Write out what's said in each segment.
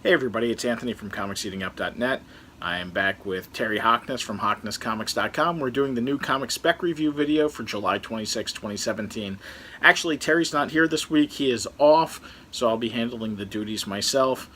Hey everybody, it's Anthony from ComicSeatingUp.net. I am back with Terry Hockness from HocknessComics.com. We're doing the new comic spec review video for July 26, 2017. Actually, Terry's not here this week. He is off, so I'll be handling the duties myself.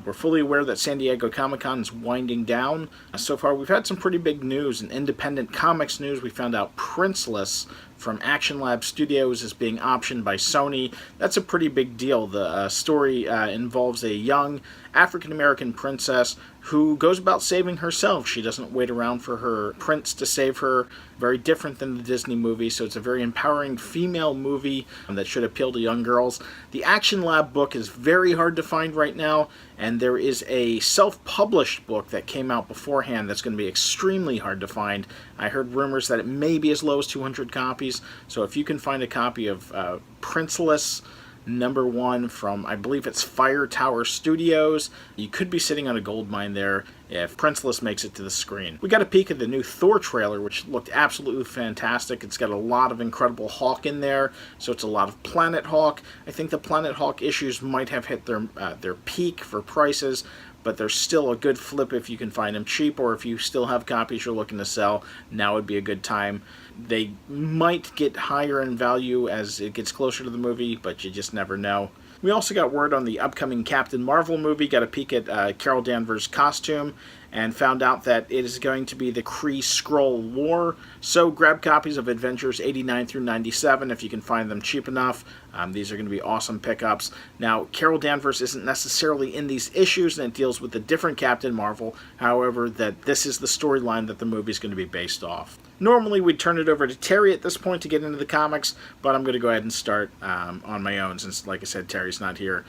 We're fully aware that San Diego Comic-Con is winding down. So far, we've had some pretty big news. In independent comics news, we found out Princeless from Action Lab Studios is being optioned by Sony. That's a pretty big deal. The story involves a young African-American princess who goes about saving herself. She doesn't wait around for her prince to save her. Very different than the Disney movie, so it's a very empowering female movie that should appeal to young girls. The Action Lab book is very hard to find right now, and there is a self-published book that came out beforehand that's going to be extremely hard to find. I heard rumors that it may be as low as 200 copies, so if you can find a copy of Princeless #1 from, I believe it's Fire Tower Studios, you could be sitting on a gold mine there if Princeless makes it to the screen. We got a peek at the new Thor trailer, which looked absolutely fantastic. It's got a lot of Incredible Hulk in there, so it's a lot of Planet Hulk. I think the Planet Hulk issues might have hit their peak for prices, but there's still a good flip if you can find them cheap, or if you still have copies you're looking to sell, now would be a good time. They might get higher in value as it gets closer to the movie, but you just never know. We also got word on the upcoming Captain Marvel movie, got a peek at Carol Danvers' costume, and found out that it is going to be the Kree-Skrull War. So grab copies of Avengers 89 through 97 if you can find them cheap enough. These are going to be awesome pickups. Now, Carol Danvers isn't necessarily in these issues, and it deals with a different Captain Marvel. However, that this is the storyline that the movie is going to be based off. Normally, we'd turn it over to Terry at this point to get into the comics, but I'm going to go ahead and start on my own since, like I said, Terry's not here.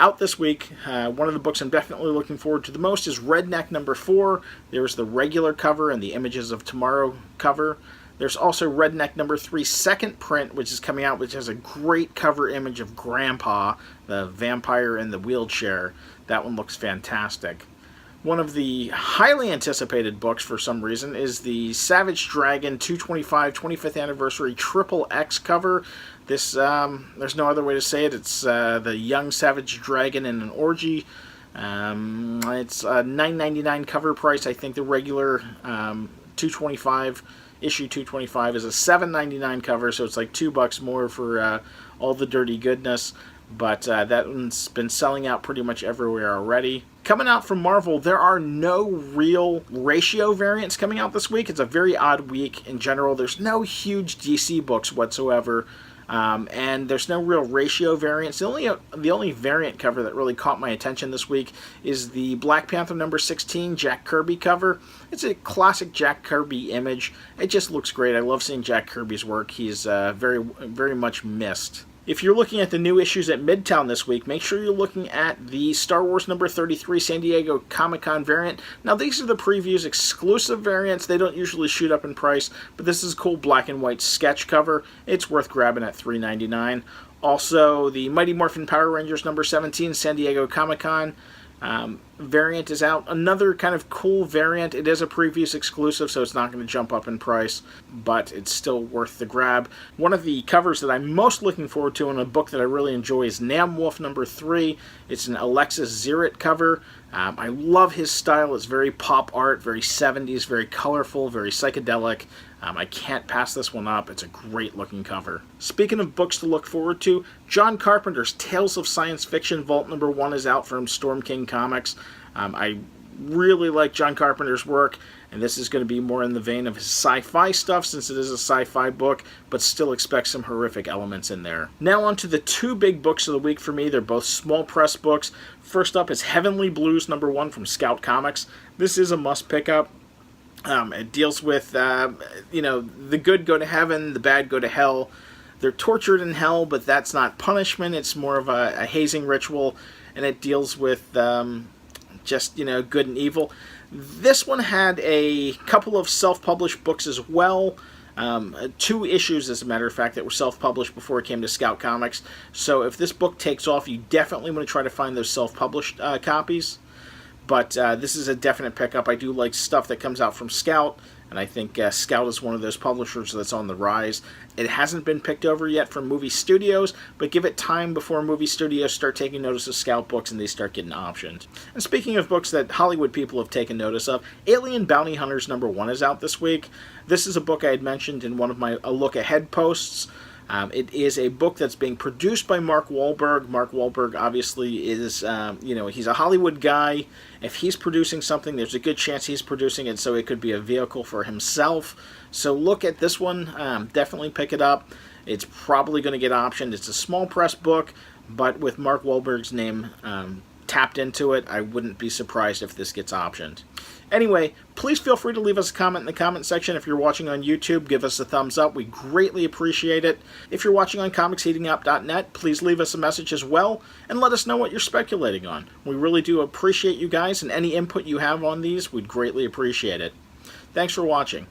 Out this week, one of the books I'm definitely looking forward to the most is Redneck #4. There's the regular cover and the Images of Tomorrow cover. There's also Redneck #3 second print, which is coming out, which has a great cover image of Grandpa, the vampire in the wheelchair. That one looks fantastic. One of the highly anticipated books, for some reason, is the Savage Dragon 225 25th Anniversary Triple X cover. This, there's no other way to say it. It's the young Savage Dragon in an orgy. It's a $9.99 cover price. I think the regular 225 issue 225 is a $7.99 cover, so it's like $2 more for all the dirty goodness. But that one's been selling out pretty much everywhere already. Coming out from Marvel, there are no real ratio variants coming out this week. It's a very odd week in general. There's no huge DC books whatsoever, and there's no real ratio variants. The only variant cover that really caught my attention this week is the Black Panther #16 Jack Kirby cover. It's a classic Jack Kirby image. It just looks great. I love seeing Jack Kirby's work. He's very, very much missed. If you're looking at the new issues at Midtown this week, make sure you're looking at the Star Wars #33 San Diego Comic-Con variant. Now, these are the previews exclusive variants. They don't usually shoot up in price, but this is a cool black and white sketch cover. It's worth grabbing at $3.99. Also, the Mighty Morphin Power Rangers #17 San Diego Comic-Con variant is out. Another kind of cool variant. It is a previous exclusive, so it's not going to jump up in price, but it's still worth the grab. One of the covers that I'm most looking forward to in a book that I really enjoy is Namwolf #3. It's an Alexis Zirrit cover. I love his style. It's very pop art, very 70s, very colorful, very psychedelic. I can't pass this one up. It's a great looking cover. Speaking of books to look forward to, John Carpenter's Tales of Science Fiction Vault #1 is out from Storm King Comics. I really like John Carpenter's work, and this is going to be more in the vein of his sci-fi stuff since it is a sci-fi book, but still expect some horrific elements in there. Now on to the two big books of the week for me. They're both small press books. First up is Heavenly Blues #1 from Scout Comics. This is a must pick up. It deals with, the good go to heaven, the bad go to hell. They're tortured in hell, but that's not punishment. It's more of a hazing ritual, and it deals with just, good and evil. This one had a couple of self-published books as well. 2 issues, as a matter of fact, that were self-published before it came to Scout Comics. So if this book takes off, you definitely want to try to find those self-published copies. But this is a definite pickup. I do like stuff that comes out from Scout, and I think Scout is one of those publishers that's on the rise. It hasn't been picked over yet from movie studios, but give it time before movie studios start taking notice of Scout books and they start getting optioned. And speaking of books that Hollywood people have taken notice of, Alien Bounty Hunters #1 is out this week. This is a book I had mentioned in one of my Look Ahead posts. It is a book that's being produced by Mark Wahlberg. Mark Wahlberg obviously is, he's a Hollywood guy. If he's producing something, there's a good chance he's producing it, so it could be a vehicle for himself. So look at this one. Definitely pick it up. It's probably going to get optioned. It's a small press book, but with Mark Wahlberg's name tapped into it, I wouldn't be surprised if this gets optioned. Anyway, please feel free to leave us a comment in the comment section. If you're watching on YouTube, give us a thumbs up. We greatly appreciate it. If you're watching on comicsheatingup.net, please leave us a message as well, and let us know what you're speculating on. We really do appreciate you guys, and any input you have on these, we'd greatly appreciate it. Thanks for watching.